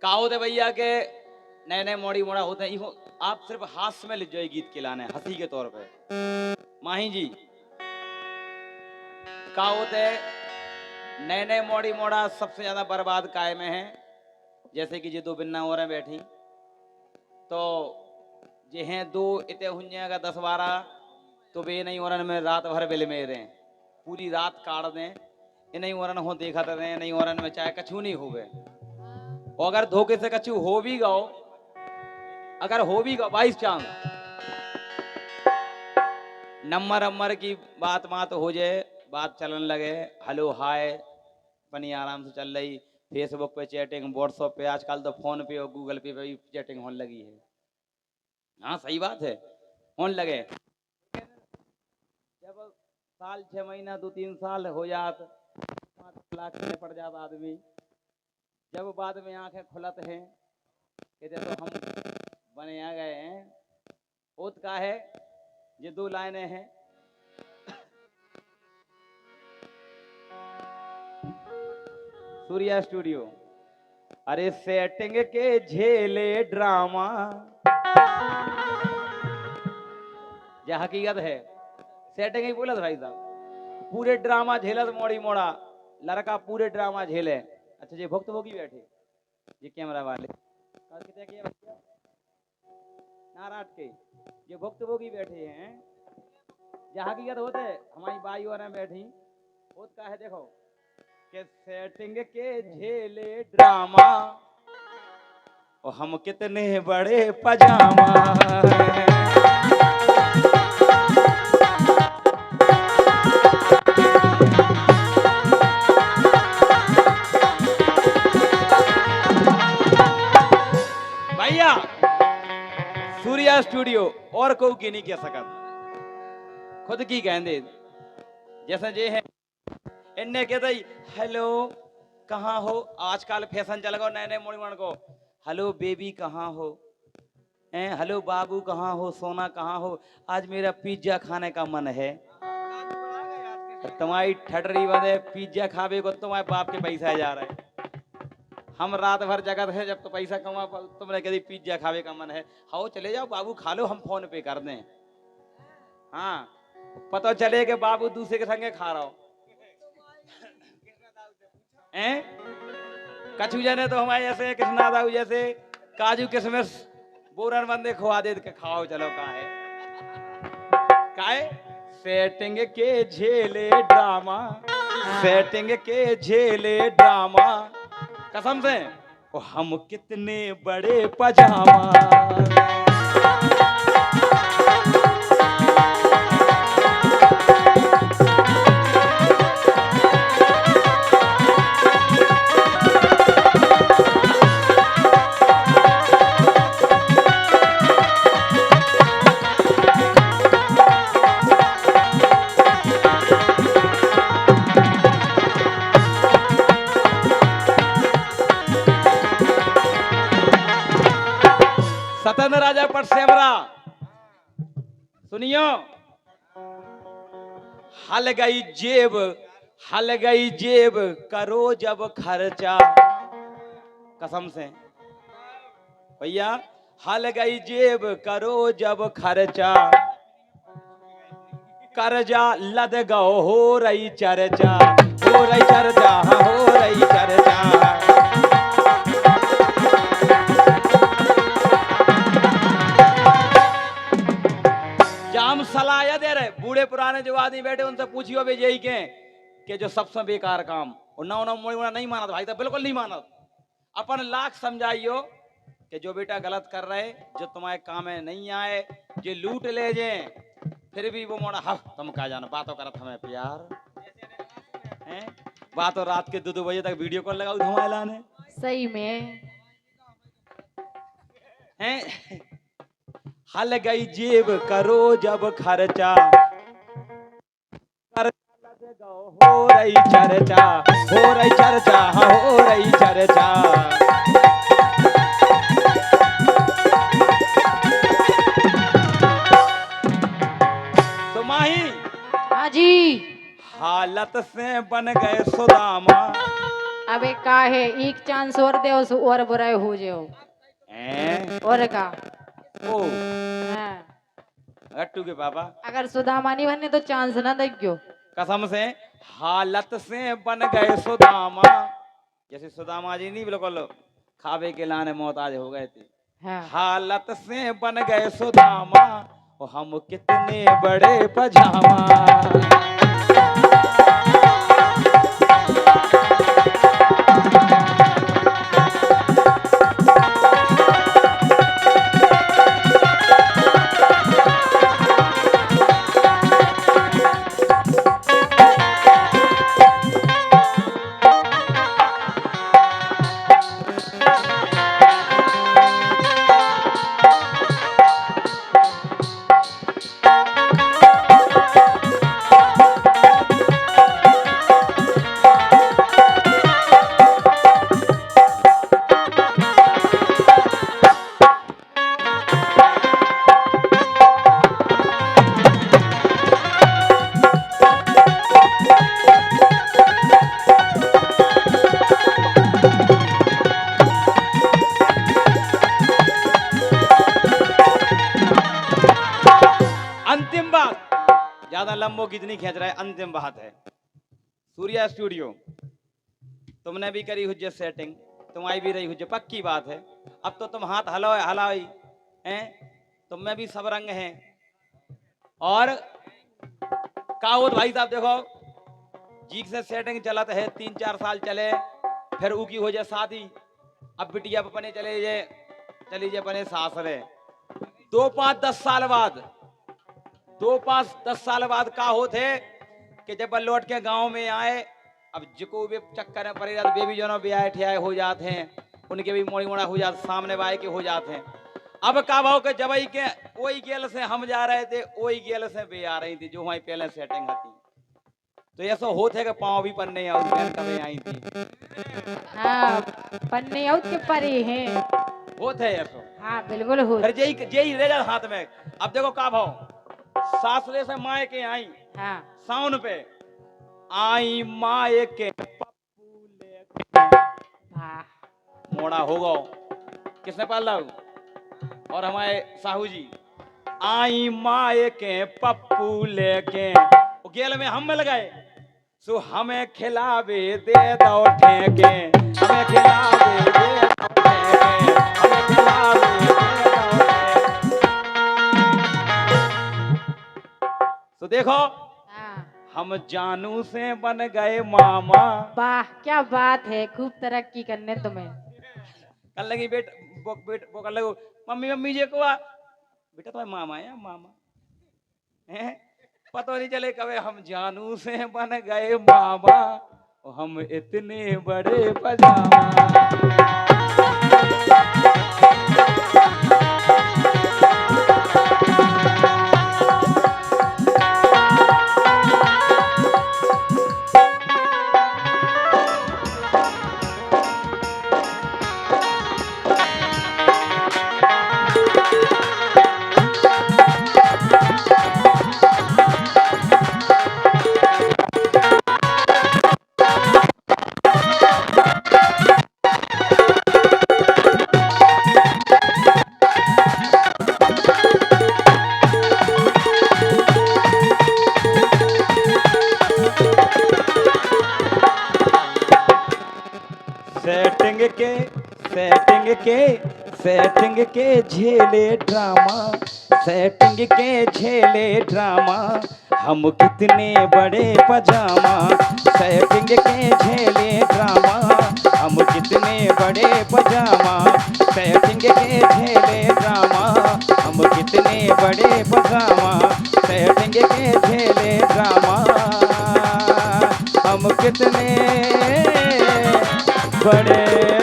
कहो थे भैया के नए नए मोड़ी मोड़ा होते हैं आप सिर्फ हास्य में लिख जाए गीत के लाने हंसी के तौर पे माही जी कहो थे नए नए मोड़ी मोड़ा सबसे ज्यादा बर्बाद काय में है जैसे कि ये दो बिन्ना हो रहे बैठी तो ये हैं दो इतने हुंजेगा 10-12 तो वे नहीं औरन में रात भर बिल में रहे पूरी रात काट दें नहीं औरन हो देखा तो रहे नहीं औरन में चाहे कछू नहीं होवे और अगर धोखे से कछू हो भी गओ अगर हो भी गओ 22 चांद नंबर अम्बर की बात हो जाए बात चलन लगे हेलो हाय बनी आराम से चल रही फेसबुक पे चैटिंग व्हाट्सएप पे आजकल तो फोन पे और गूगल पे भी चैटिंग होने लगी है हाँ सही बात है होने लगे जब साल 6 महीना 2-3 साल हो जात 5 लाख में पड़ जाता आदमी जब बाद में आंखें खुलत हैं कहते तो हम बने आ गए हैं ओत का है ये 2 लाइनें हैं सूर्या स्टूडियो अरे सेटिंग के झेले ड्रामा यह हकीकत है सेटिंग ही बोला था भाई साहब पूरे ड्रामा झेलत मोड़ी मोड़ा लड़का पूरे ड्रामा झेले अच्छा ये भुक्त भोगी बैठे ये कैमरा वाले नाराज के ये भुक्त भोगी बैठे हैं यह हकीकत होते हमारी बाई और बैठी होत का है देखो के सेटिंग के झेले ड्रामा और हम कितने बड़े पजामा भैया सूर्या स्टूडियो और को की नहीं कह सकत खुद की कहते जैसे जे है इन्ने कहते हेलो कहाँ हो आजकल फैशन चल गो नए नए मोड़ीमण को हेलो बेबी कहाँ हो हेलो बाबू कहाँ हो सोना कहाँ हो आज मेरा पिज्जा खाने का मन है तुम्हारी ठटरी बंदे पिज्जा खावे को तुम्हारे बाप के पैसा जा रहा है हम रात भर जगत है जब तो पैसा कमा तुमने कभी पिज्जा खावे का मन है हाओ चले जाओ बाबू खा लो हम फोन पे कर दें हाँ पता चले कि बाबू दूसरे के संगे खा रहा हो कछु जने तो हमारे जैसे कृष्णा दाऊ जैसे काजू किशमिश बोरन बंदे खुआ दे के खाओ चलो काहे सेटिंग के झेले ड्रामा सेटिंग के झेले ड्रामा कसम से ओ हम कितने बड़े पजामा सतन राजा पट सेमरा सुनियो हल गई जेब करो जब खर्चा कसम से भैया हल गई जेब करो जब खर्चा कर्जा लद गो हो रही चर्चा हो रही चर्चा हो रही चर्चा सलाह दे रहे बूढ़े पुराने जो आदमी बैठे उनसे पूछियो भी यही के जो सबसे बेकार काम और ना मोड़ी नहीं मानत भाई तो बिल्कुल नहीं मानत अपन लाख समझाइयो कि जो बेटा गलत कर रहे जो तुम्हारे काम में नहीं आए जो लूट ले जाए फिर भी वो मोड़ा हाँ तुम क्या जानो बातों करत हमें प्यार हैं बातों रात के 2-2 बजे तक वीडियो कॉल लगाओ धुआं लाने सही में हैं हल गई जेब करो जब खर्चा हो रही चर्चा हो रही चर्चा हो रही चर्चा तो माही हाँ जी हालत से बन गए सुदामा अबे का है एक चांस और दे उस और बुरा हो जाओ और का ओ हाँ। गट्टू के पापा अगर सुदामा नहीं बनने तो चांस ना देग्यो कसम से हालत से बन गए सुदामा जैसे सुदामा जी नहीं बिल्कुल खावे के लाने मोहताज हो गए थे हाँ। हालत से बन गए सुदामा और हम कितने बड़े पजामा अंतिम बात ज्यादा लंबो की नहीं खींच रहा है अंतिम बात है सूर्या स्टूडियो तुमने भी करी हुई सेटिंग तुम्हारी भी रही हुई पक्की बात है अब तो तुम हाथ हलाई हैं तुम में भी सब रंग हैं और काउद भाई साहब देखो जी से सेटिंग चलत है 3-4 साल चले फिर ऊकी हो जाए शादी अब बिटिया अपने चले जाए अपने सासरे 2-5-10 साल बाद 2-5-10 साल बाद का होते कि जब लौट के गांव में आए अब जिको भी चक्कर में पड़े जाते बेबी जो ब्याह ठियाए हो जाते हैं उनके भी मोड़ी मोड़ा हो जाते सामने बाई के हो जाते हैं अब का भाव के जबई के वही गेल से हम जा रहे थे वही गेल से बे आ रही थी जो हमारी पहले सेटिंग थी तो ऐसा होते कि पाँव भी पन्ने कभी आई थी हाँ पन्ने आउट के परे हैं होते है ऐसा हाँ बिल्कुल हो फिर यही रह जाता हाथ में अब देखो का भाव सासरे से माए के आई हाँ साउन पे आई माए के पप्पू वाह मोड़ा हो गो किसने पाला और हमारे साहू जी आई माए के पप्पू लेके गेल में हम मिल गए सो हमें खिलावे दे दो ठेके हमें खिलावे दे दो ठेके हमें खिलावे दे दो तो देखो हम जानू से बन गए मामा वाह क्या बात है खूब तरक्की करने तुम्हें कल लगी वो कर लगो मम्मी जी को बेटा तुम्हारे मामा है मामा हैं पता नहीं चले कभी हम जानू से बन गए मामा और हम इतने बड़े पजामा सेटिंग के झेले ड्रामा हम कितने बड़े पजामा सेटिंग के झेले ड्रामा हम कितने बड़े पजामा सेटिंग के झेले ड्रामा हम कितने बड़े पजामा सेटिंग के झेले ड्रामा हम कितने बड़े